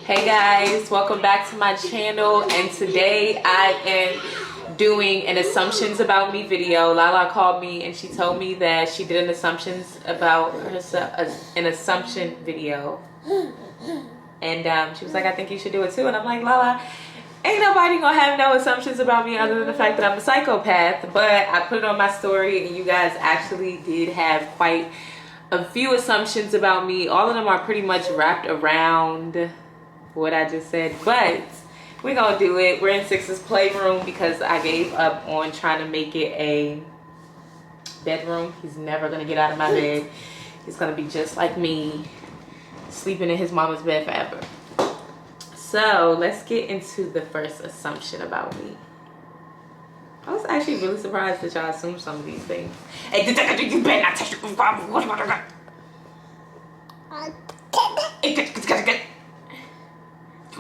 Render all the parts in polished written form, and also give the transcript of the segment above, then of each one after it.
Hey guys, welcome back to my channel, and today I am doing an assumptions about me video. Lala called me and she told me that she did an assumptions about herself, an assumption video, and she was like, I think you should do it too. And I'm like, Lala, ain't nobody gonna have no assumptions about me other than the fact that I'm a psychopath. But I put it on my story and you guys actually did have quite a few assumptions about me. All of them are pretty much wrapped around what I just said, but we're gonna do it. We're in Six's playroom because I gave up on trying to make it a bedroom. He's never gonna get out of my bed. He's gonna be just like me, sleeping in his mama's bed forever. So let's get into the first assumption about me. I was actually really surprised that y'all assumed some of these things. Hey, you better not touch it.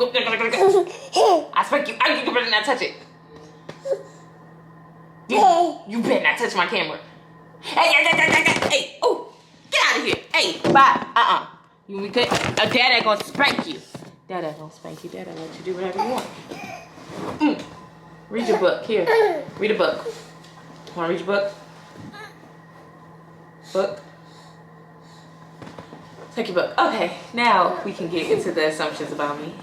I spank you. You better not touch it. You better not touch my camera. Hey, oh, get out of here. Hey, bye. You good? Dad gonna spank you. Dad gonna spank you. Dad let you do whatever you want. Read your book. Here, read a book. Wanna read your book? Book. Take your book. Okay, now we can get into the assumptions about me.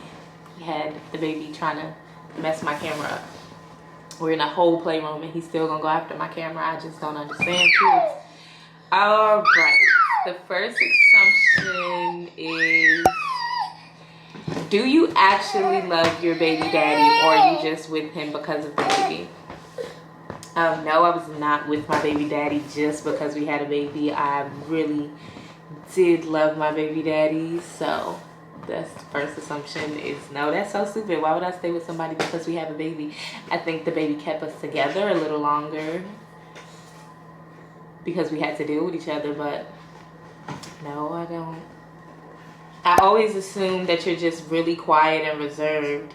He had the baby trying to mess my camera up. We're in a whole playroom and he's still gonna go after my camera. I just don't understand kids. All right, the first assumption is, do you actually love your baby daddy, or are you just with him because of the baby? No, I was not with my baby daddy just because we had a baby. I really did love my baby daddy. So that's the first assumption is no. That's so stupid. Why would I stay with somebody because we have a baby? I think the baby kept us together a little longer because we had to deal with each other, but no, I don't. I always assume that you're just really quiet and reserved.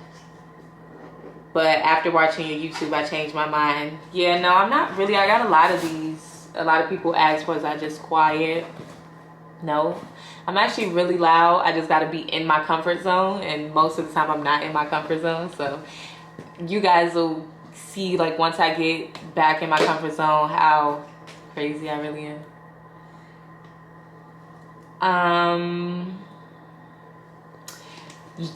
But after watching your YouTube, I changed my mind. Yeah, no, I'm not really. I got a lot of these. A lot of people ask, was I just quiet? No, I'm actually really loud. I just got to be in my comfort zone. And most of the time, I'm not in my comfort zone. So you guys will see, like, once I get back in my comfort zone, how crazy I really am.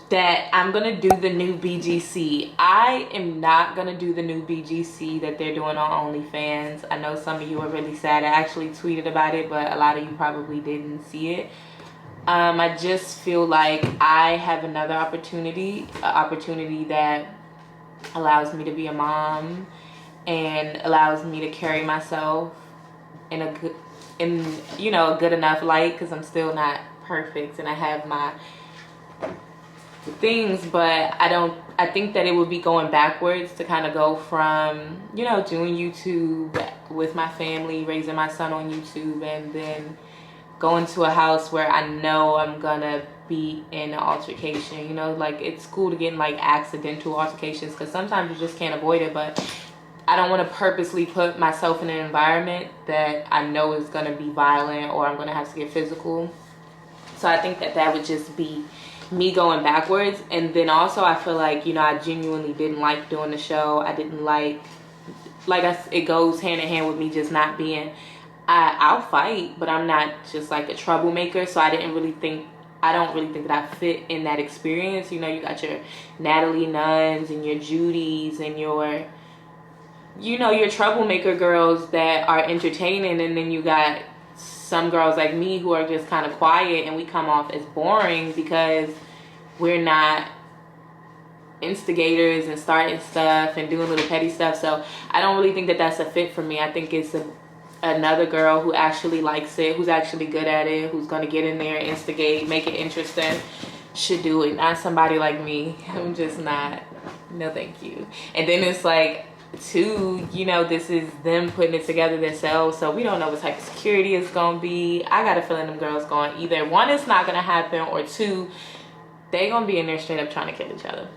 That I'm gonna do the new BGC. I am not gonna do the new BGC that they're doing on OnlyFans. I know some of you are really sad. I actually tweeted about it, but a lot of you probably didn't see it. I just feel like I have another opportunity, an opportunity that allows me to be a mom and allows me to carry myself in a good, a good enough light, because I'm still not perfect and I have my things, but I think that it would be going backwards to kind of go from, doing YouTube with my family, raising my son on YouTube, and then going to a house where I know I'm gonna be in an altercation. Like, it's cool to get in like accidental altercations because sometimes you just can't avoid it, but I don't want to purposely put myself in an environment that I know is gonna be violent or I'm gonna have to get physical. So I think that would just be me going backwards. And then also I feel like, I genuinely didn't like doing the show. I didn't like it goes hand in hand with me just not being, I'll fight, but I'm not just like a troublemaker. So I don't really think that I fit in that experience. You got your Natalie Nuns and your Judys and your troublemaker girls that are entertaining, and then you got some girls like me who are just kind of quiet, and we come off as boring because we're not instigators and starting stuff and doing little petty stuff. So I don't really think that that's a fit for me. I think it's another girl who actually likes it, who's actually good at it, who's going to get in there, instigate, make it interesting, should do it. Not somebody like me. I'm just not. No, thank you. And then it's like, two, this is them putting it together themselves, so we don't know what type of security it's gonna be. I got a feeling them girls going, either one, it's not gonna happen, or two, they gonna be in there straight up trying to kill each other.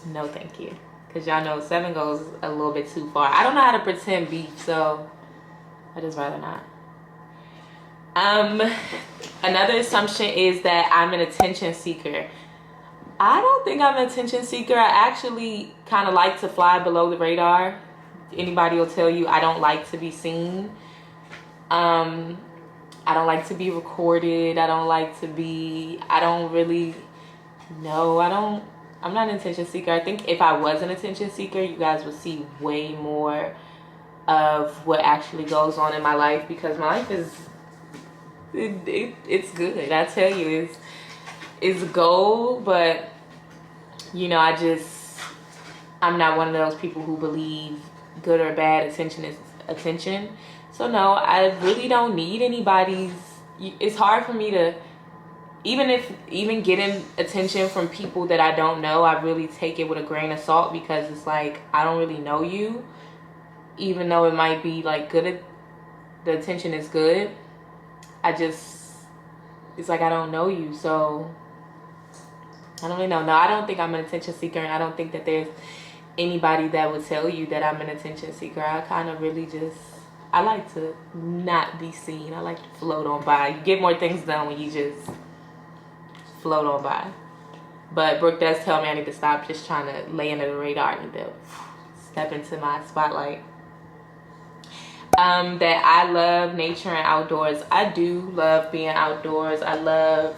No thank you, because y'all know 7 goes a little bit too far. I don't know how to pretend beef, so I just rather not. Another assumption is that I'm an attention seeker. I don't think I'm an attention seeker. I actually kind of like to fly below the radar. Anybody will tell you I don't like to be seen. I don't like to be recorded. I don't really know. I'm not an attention seeker. I think if I was an attention seeker, you guys would see way more of what actually goes on in my life, because my life is, it's good. I tell you, it's gold, but you know, I'm not one of those people who believe good or bad attention is attention. So no, I really don't need anybody's. It's hard for me to, even getting attention from people that I don't know, I really take it with a grain of salt, because it's like, I don't really know you. Even though it might be like good, the attention is good, it's like I don't know you, so I don't really know. No, I don't think I'm an attention seeker, and I don't think that there's anybody that would tell you that I'm an attention seeker. I kind of really I like to not be seen. I like to float on by. You get more things done when you just float on by. But Brooke does tell me I need to stop just trying to lay under the radar. I need to step into my spotlight. That I love nature and outdoors. I do love being outdoors. I love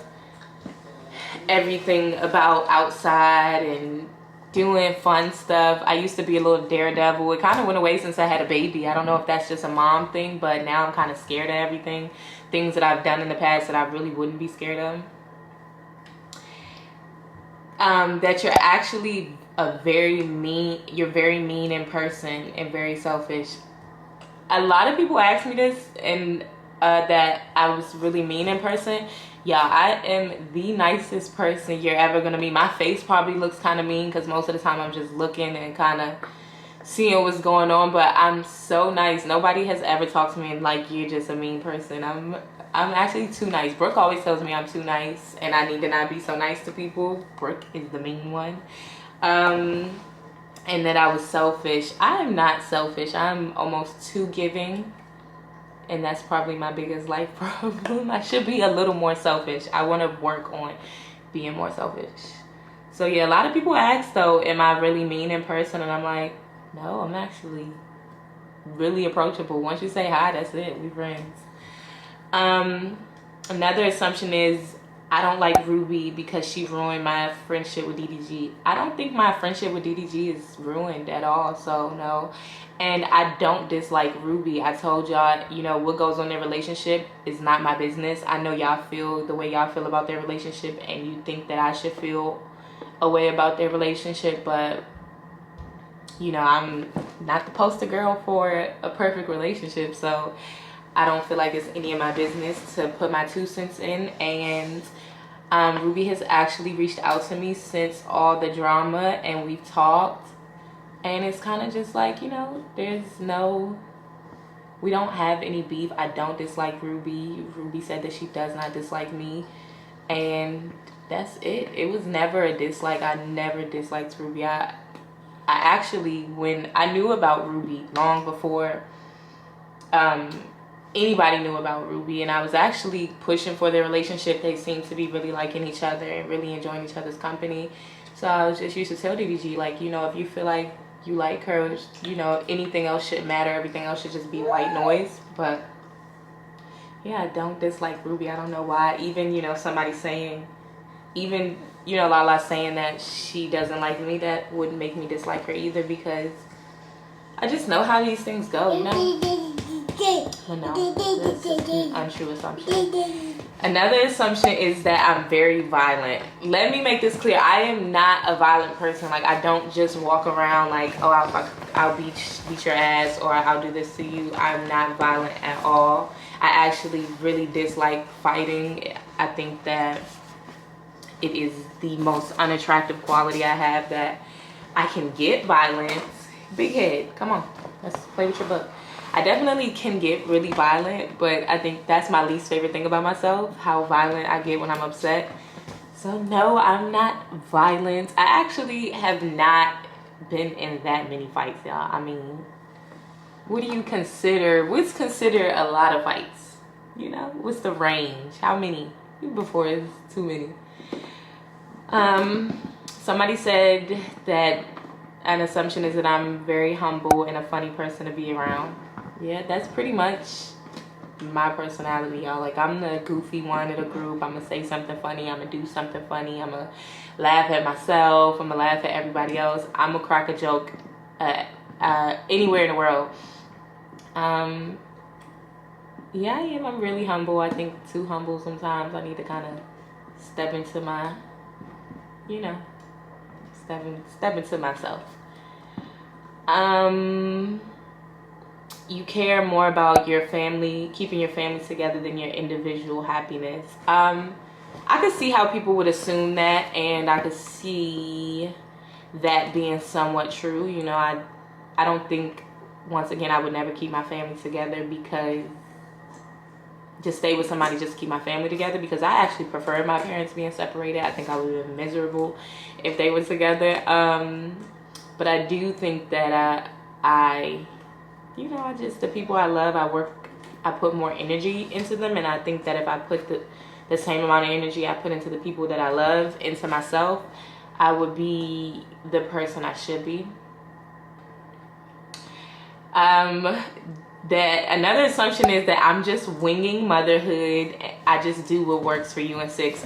everything about outside and doing fun stuff. I used to be a little daredevil. It kind of went away since I had a baby. I don't know if that's just a mom thing, but now I'm kind of scared of everything. Things that I've done in the past that I really wouldn't be scared of. That you're actually you're very mean in person and very selfish. A lot of people ask me this, and that I was really mean in person. Yeah, I am the nicest person you're ever gonna meet. My face probably looks kind of mean, because most of the time I'm just looking and kind of seeing what's going on, but I'm so nice. Nobody has ever talked to me like, you're just a mean person. I'm actually too nice. Brooke always tells me I'm too nice, and I need to not be so nice to people. Brooke is the mean one. And that I was selfish. I am not selfish. I'm almost too giving, and that's probably my biggest life problem. I should be a little more selfish. I want to work on being more selfish. So yeah, a lot of people ask though, am I really mean in person? And I'm like, no, I'm actually really approachable. Once you say hi, that's it. We friends. Another assumption is I don't like Ruby because she ruined my friendship with DDG. I don't think my friendship with DDG is ruined at all, so no. And I don't dislike Ruby. I told y'all, you know, what goes on in their relationship is not my business. I know y'all feel the way y'all feel about their relationship, and you think that I should feel a way about their relationship, but you know, I'm not the poster girl for a perfect relationship, so I don't feel like it's any of my business to put my 2 cents in. And Ruby has actually reached out to me since all the drama, and we've talked, and it's kind of just like, you know, we don't have any beef. I don't dislike Ruby. Ruby said that she does not dislike me, and that's it. It was never a dislike. I never disliked Ruby. I actually, when I knew about Ruby long before anybody knew about Ruby, and I was actually pushing for their relationship. They seemed to be really liking each other and really enjoying each other's company. So I was just used to tell DDG, like, you know, if you feel like you like her, you know, anything else shouldn't matter. Everything else should just be white noise. But yeah, I don't dislike Ruby. I don't know why. Even, you know, somebody saying, even, you know, Lala saying that she doesn't like me, that wouldn't make me dislike her either, because I just know how these things go, you know. But no, that's just an untrue assumption. Another assumption is that I'm very violent. Let me make this clear. I am not a violent person. Like, I don't just walk around like, oh, I'll beat your ass, or I'll do this to you. I'm not violent at all. I actually really dislike fighting. I think that it is the most unattractive quality I have, that I can get violent. Big head, come on, let's play with your book. I definitely can get really violent, but I think that's my least favorite thing about myself, how violent I get when I'm upset. So no, I'm not violent. I actually have not been in that many fights, y'all. I mean, what's considered a lot of fights? You know, what's the range? How many? Before it's too many. Somebody said that an assumption is that I'm very humble and a funny person to be around. Yeah, that's pretty much my personality, y'all. Like, I'm the goofy one of the group. I'm gonna say something funny, I'm gonna do something funny, I'm gonna laugh at myself, I'm gonna laugh at everybody else, I'm gonna crack a joke anywhere in the world. Yeah, I am. I'm really humble. I think too humble sometimes. I need to kind of step into my, you know, step into myself. You care more about your family, keeping your family together than your individual happiness. I could see how people would assume that, and I could see that being somewhat true. You know, I don't think, once again, I would never keep my family together because just stay with somebody just to keep my family together, because I actually prefer my parents being separated. I think I would have been miserable if they were together. But I do think that you know, the people I love, I put more energy into them, and I think that if I put the same amount of energy I put into the people that I love into myself, I would be the person I should be. That another assumption is that I'm just winging motherhood. I just do what works for you and six.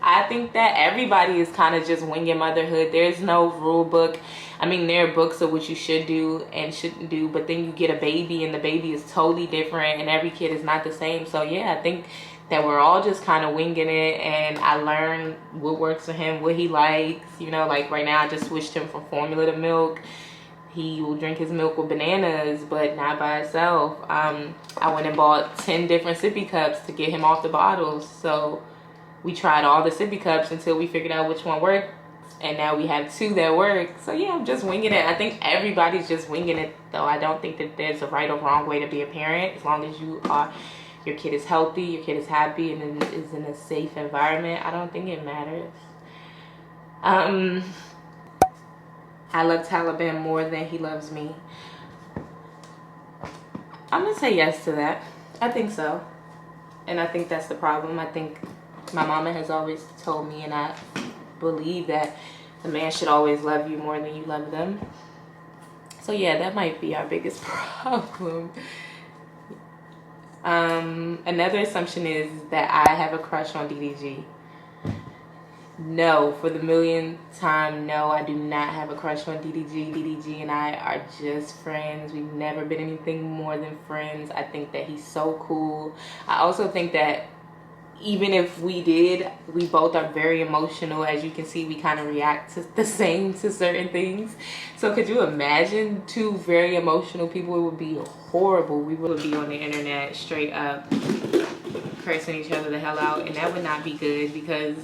I think that everybody is kind of just winging motherhood. There's no rule book. I mean, there are books of what you should do and shouldn't do, but then you get a baby and the baby is totally different and every kid is not the same. So yeah, I think that we're all just kind of winging it, and I learn what works for him, what he likes. You know, like right now I just switched him from formula to milk. He will drink his milk with bananas, but not by itself. I went and bought 10 different sippy cups to get him off the bottles. So we tried all the sippy cups until we figured out which one worked, and now we have 2 that work. So yeah, I'm just winging it. I think everybody's just winging it, though. I don't think that there's a right or wrong way to be a parent, as long as your kid is healthy, your kid is happy, and is in a safe environment. I don't think it matters. I love Taliban more than he loves me. I'm gonna say yes to that. I think so. And I think that's the problem. I think my mama has always told me, and I believe, that a man should always love you more than you love them. So yeah, that might be our biggest problem. Another assumption is that I have a crush on DDG. No, for the millionth time, no, I do not have a crush on DDG. DDG and I are just friends. We've never been anything more than friends. I think that he's so cool. I also think that even if we did, we both are very emotional. As you can see, we kind of react to the same to certain things. So could you imagine 2 very emotional people? It would be horrible. We would be on the internet straight up cursing each other the hell out, and that would not be good, because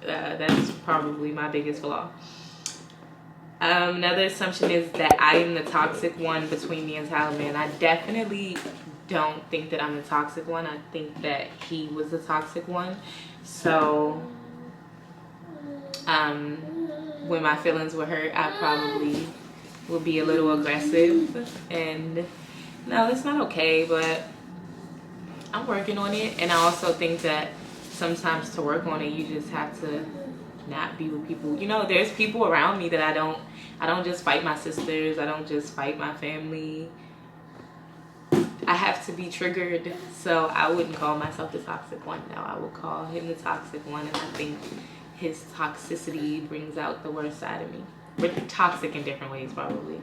that's probably my biggest flaw. Another assumption is that I am the toxic one between me and Taliban. I definitely don't think that I'm the toxic one. I think that he was the toxic one. So when my feelings were hurt, I probably would be a little aggressive, and no, it's not okay, but I'm working on it. And I also think that sometimes to work on it, you just have to not be with people. You know, there's people around me that I don't just fight my sisters. I don't just fight my family. I have to be triggered. So I wouldn't call myself the toxic one. No, I would call him the toxic one. And I think his toxicity brings out the worst side of me. We're toxic in different ways, probably.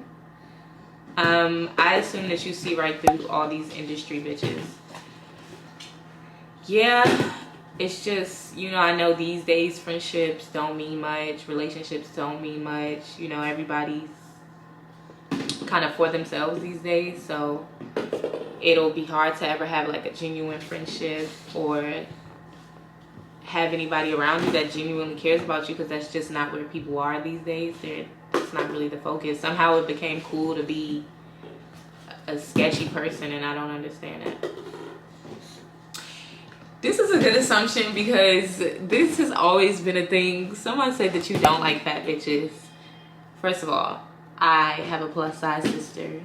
I assume that you see right through all these industry bitches. Yeah. It's just, you know, I know these days friendships don't mean much. Relationships don't mean much. You know, everybody's kind of for themselves these days. So it'll be hard to ever have like a genuine friendship or have anybody around you that genuinely cares about you, because that's just not where people are these days. It's not really the focus. Somehow it became cool to be a sketchy person, and I don't understand it. This is a good assumption, because this has always been a thing. Someone said that you don't like fat bitches. First of all, I have a plus size sister,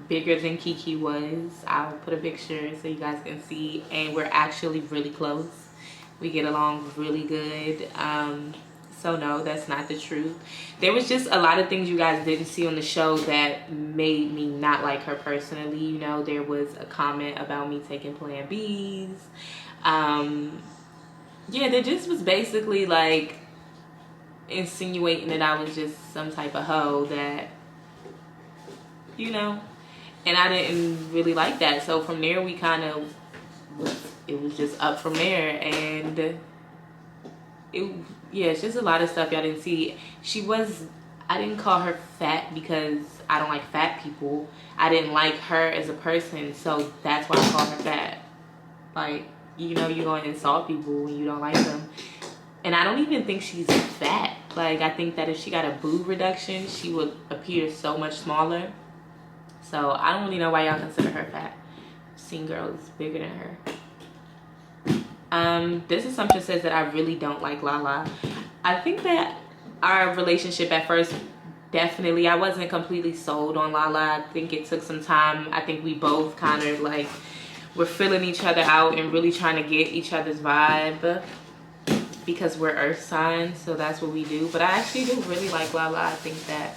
bigger than Kiki was. I'll put a picture so you guys can see, and we're actually really close. We get along really good. So no, that's not the truth. There was just a lot of things you guys didn't see on the show that made me not like her personally. You know, there was a comment about me taking Plan Bs. Yeah, there just was basically like insinuating that I was just some type of hoe that, you know, and I didn't really like that. So from there, we kind of, it was just up from there. And yeah, it's just a lot of stuff y'all didn't see. I didn't call her fat because I don't like fat people. I didn't like her as a person, so that's why I call her fat. Like, you know, you're going to insult people when you don't like them. And I don't even think she's fat. Like, I think that if she got a boob reduction, she would appear so much smaller. So I don't really know why y'all consider her fat. I've seen girls bigger than her. This assumption says that I really don't like Lala. I think that our relationship at first, definitely, I wasn't completely sold on Lala. I think it took some time. I think we both kind of like were filling each other out and really trying to get each other's vibe because we're earth signs, so that's what we do. But I actually do really like Lala. I think that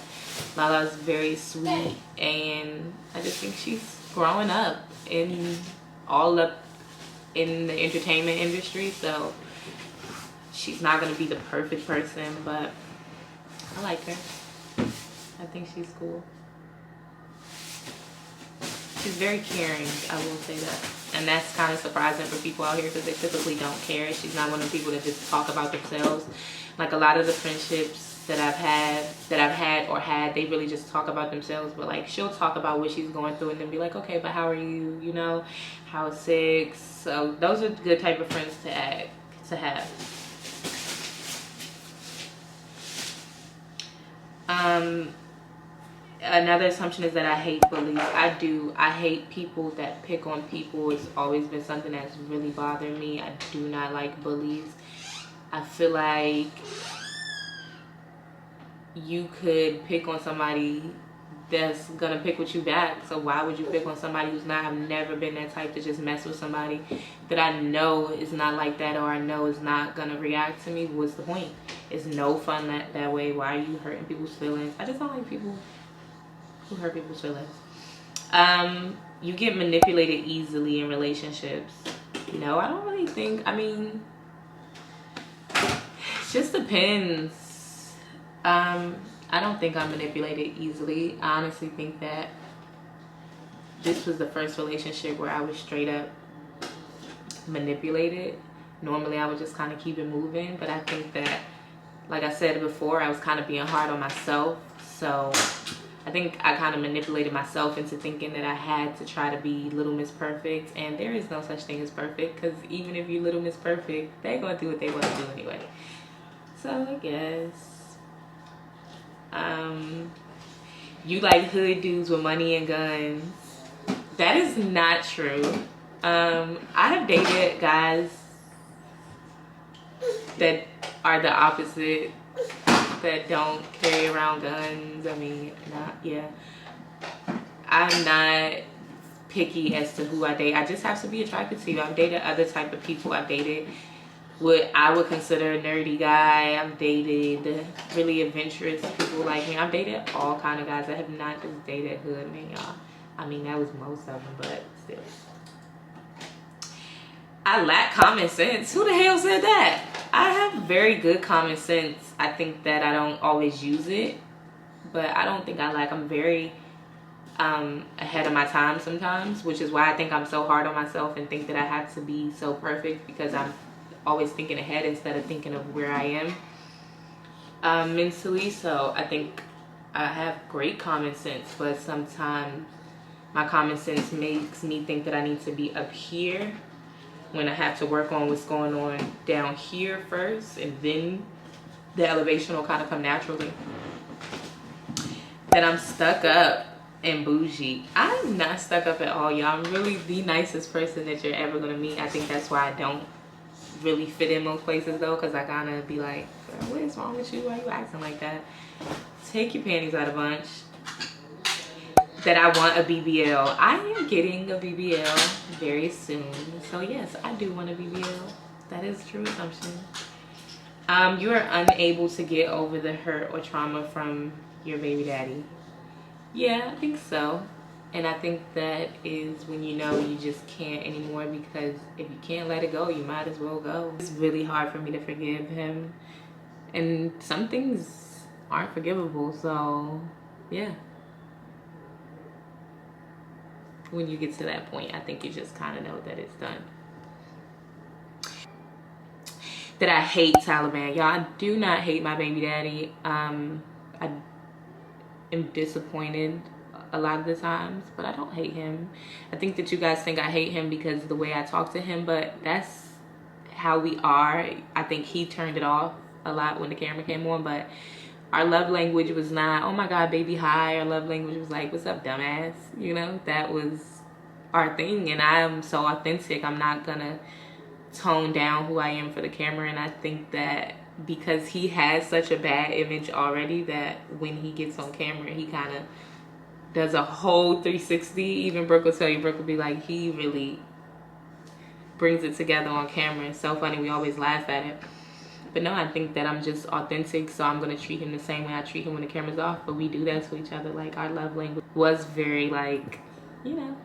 Lala's very sweet, and I just think she's growing up all up in the entertainment industry, so she's not gonna be the perfect person, but I like her. I think she's cool. She's very caring, I will say that. And that's kind of surprising for people out here because they typically don't care. She's not one of the people that just talk about themselves. Like a lot of the friendships that I've had, they really just talk about themselves. But like, she'll talk about what she's going through and then be like, okay, but how are you? You know, how's sex? So those are good type of friends to have. Another assumption is that I hate bullies. I hate people that pick on people. It's always been something that's really bothered me. I do not like bullies. I feel like you could pick on somebody that's gonna pick with you back. So why would you pick on somebody who's not? I've never been that type to just mess with somebody that I know is not like that, or I know is not gonna react to me. What's the point? It's no fun that way. Why are you hurting people's feelings? I just don't like people who hurt people's feelings. You get manipulated easily in relationships. No, I don't really think. I mean, it just depends. I don't think I'm manipulated easily. I honestly think that this was the first relationship where I was straight up manipulated. Normally I would just kind of keep it moving, but I think that, like I said before, I was kind of being hard on myself. So I think I kind of manipulated myself into thinking that I had to try to be Little Miss Perfect, and there is no such thing as perfect, because even if you're Little Miss Perfect, they're going to do what they want to do anyway. So I guess you like hood dudes with money and guns. That is not true. I have dated guys that are the opposite, that don't carry around guns. I mean, I'm not picky as to who I date. I just have to be attracted to you. I've dated other type of people. I've dated what I would consider a nerdy guy. I've dated really adventurous people like me. I've dated all kind of guys. I have not just dated hood men, y'all. I mean, that was most of them, but still. I lack common sense. Who the hell said that? I have very good common sense. I think that I don't always use it, but I don't think I lack. I'm very ahead of my time sometimes, which is why I think I'm so hard on myself and think that I have to be so perfect, because I'm always thinking ahead instead of thinking of where I am mentally. So I think I have great common sense, but sometimes my common sense makes me think that I need to be up here when I have to work on what's going on down here first, and then the elevation will kind of come naturally. That I'm stuck up and bougie. I'm not stuck up at all, y'all. I'm really the nicest person that you're ever gonna meet. I think that's why I don't really fit in most places though, because I kind of be like, what is wrong with you? Why are you acting like that? Take your panties out a bunch. That I want a BBL. I am getting a BBL very soon. So yes, I do want a BBL. That is a true assumption. You are unable to get over the hurt or trauma from your baby daddy. Yeah, I think so. And I think that is when you know you just can't anymore, because if you can't let it go, you might as well go. It's really hard for me to forgive him. And some things aren't forgivable, so yeah. When you get to that point, I think you just kind of know that it's done. That I hate Taliban. Y'all, I do not hate my baby daddy. I am disappointed a lot of the times, but I don't hate him. I think that you guys think I hate him because of the way I talk to him, but that's how we are. I think he turned it off a lot when the camera came on, but our love language was not, oh my God, baby, hi. Our love language was like, what's up, dumbass? You know, that was our thing. And I am so authentic. I'm not gonna tone down who I am for the camera. And I think that because he has such a bad image already, that when he gets on camera, he kind of does a whole 360. Even Brooke will tell you, Brooke will be like, he really brings it together on camera. It's so funny. We always laugh at it. But no, I think that I'm just authentic, so I'm going to treat him the same way I treat him when the camera's off. But we do that to each other. Like, our love language was very, like, you know,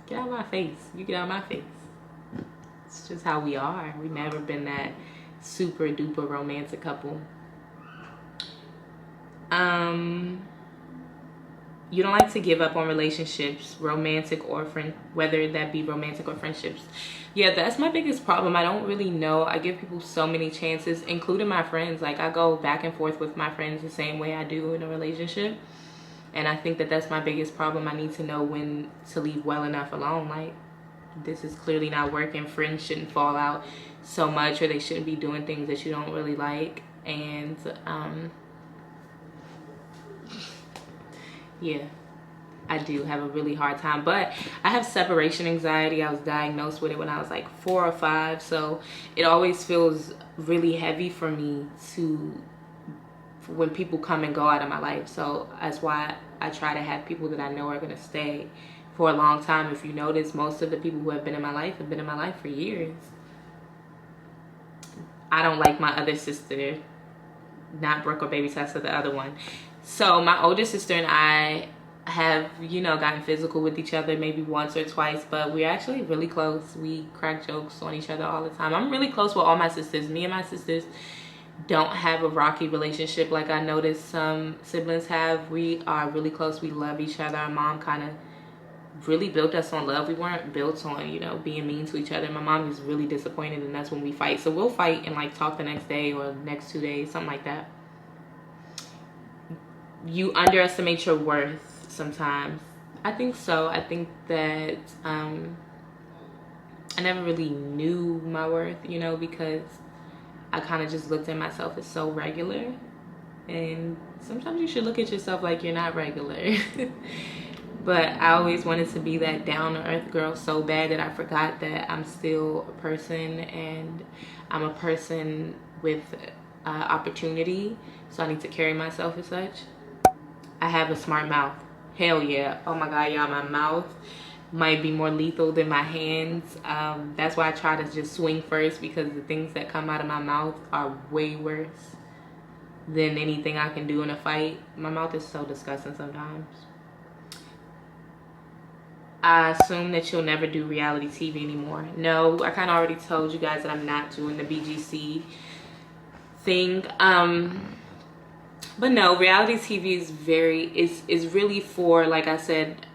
get out of my face. You get out of my face. It's just how we are. We've never been that super duper romantic couple. You don't like to give up on relationships, romantic or friend, whether that be romantic or friendships. Yeah, that's my biggest problem. I don't really know. I give people so many chances, including my friends. Like, I go back and forth with my friends the same way I do in a relationship. And I think that that's my biggest problem. I need to know when to leave well enough alone. Like, this is clearly not working. Friends shouldn't fall out so much, or they shouldn't be doing things that you don't really like. And yeah, I do have a really hard time. But I have separation anxiety. I was diagnosed with it when I was like 4 or 5. So it always feels really heavy for me when people come and go out of my life. So that's why I try to have people that I know are going to stay for a long time. If you notice, most of the people who have been in my life have been in my life for years. I don't like my other sister, not Brooke or Baby Tessa, the other one. So my older sister and I have, you know, gotten physical with each other maybe once or twice, but we're actually really close. We crack jokes on each other all the time. I'm really close with all my sisters. Me and my sisters don't have a rocky relationship like I noticed some siblings have. We are really close. We love each other. Our mom kind of really built us on love. We weren't built on, you know, being mean to each other. My mom is really disappointed, and that's when we fight. So we'll fight and like talk the next day or next 2 days, something like that. You underestimate your worth sometimes. I think so. I think that I never really knew my worth, you know, because I kind of just looked at myself as so regular. And sometimes you should look at yourself like you're not regular. But I always wanted to be that down-to-earth girl so bad that I forgot that I'm still a person, and I'm a person with opportunity. So I need to carry myself as such. I have a smart mouth. Hell yeah. Oh my God, y'all, my mouth might be more lethal than my hands. That's why I try to just swing first, because the things that come out of my mouth are way worse than anything I can do in a fight. My mouth is so disgusting sometimes. I assume that you'll never do reality TV anymore. No, I kind of already told you guys that I'm not doing the BGC thing. But no, reality TV is really for, like I said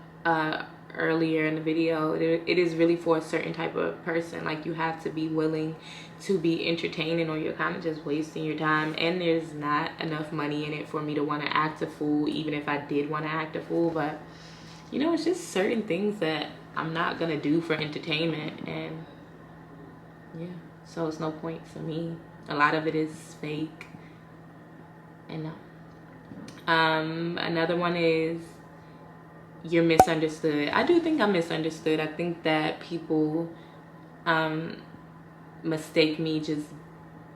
earlier in the video, it is really for a certain type of person. Like, you have to be willing to be entertaining, or you're kind of just wasting your time. And there's not enough money in it for me to want to act a fool, even if I did want to act a fool. But you know, it's just certain things that I'm not gonna do for entertainment. And yeah, so it's no point for me. A lot of it is fake. And no. Another one is you're misunderstood. I do think I'm misunderstood. I think that people mistake me just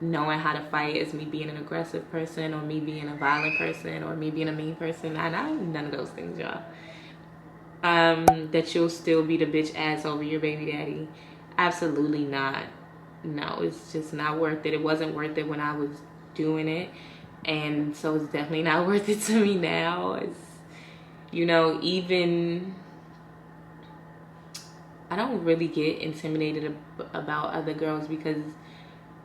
knowing how to fight as me being an aggressive person, or me being a violent person, or me being a mean person. And I'm none of those things, y'all. That you'll still be the bitch ass over your baby daddy. Absolutely not. no, it's just not worth it. It wasn't worth it when I was doing it, and so it's definitely not worth it to me now. It's, you know, even I don't really get intimidated about other girls because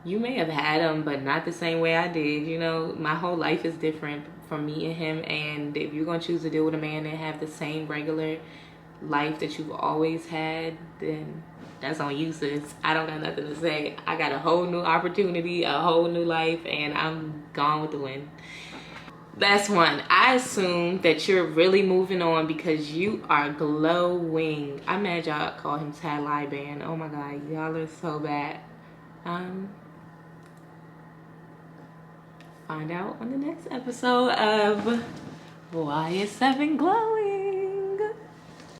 you may have had them, but not the same way I did. You know, my whole life is different from me and him, and if you're gonna choose to deal with a man and have the same regular life that you've always had, then that's on you, sis. I don't got nothing to say. I got a whole new opportunity, a whole new life, and I'm gone with the wind. That's one. I assume that you're really moving on because you are glowing. I'm mad y'all call him Tad Liban. Oh my god, y'all are so bad. Find out on the next episode of Why Is 7 Glowing.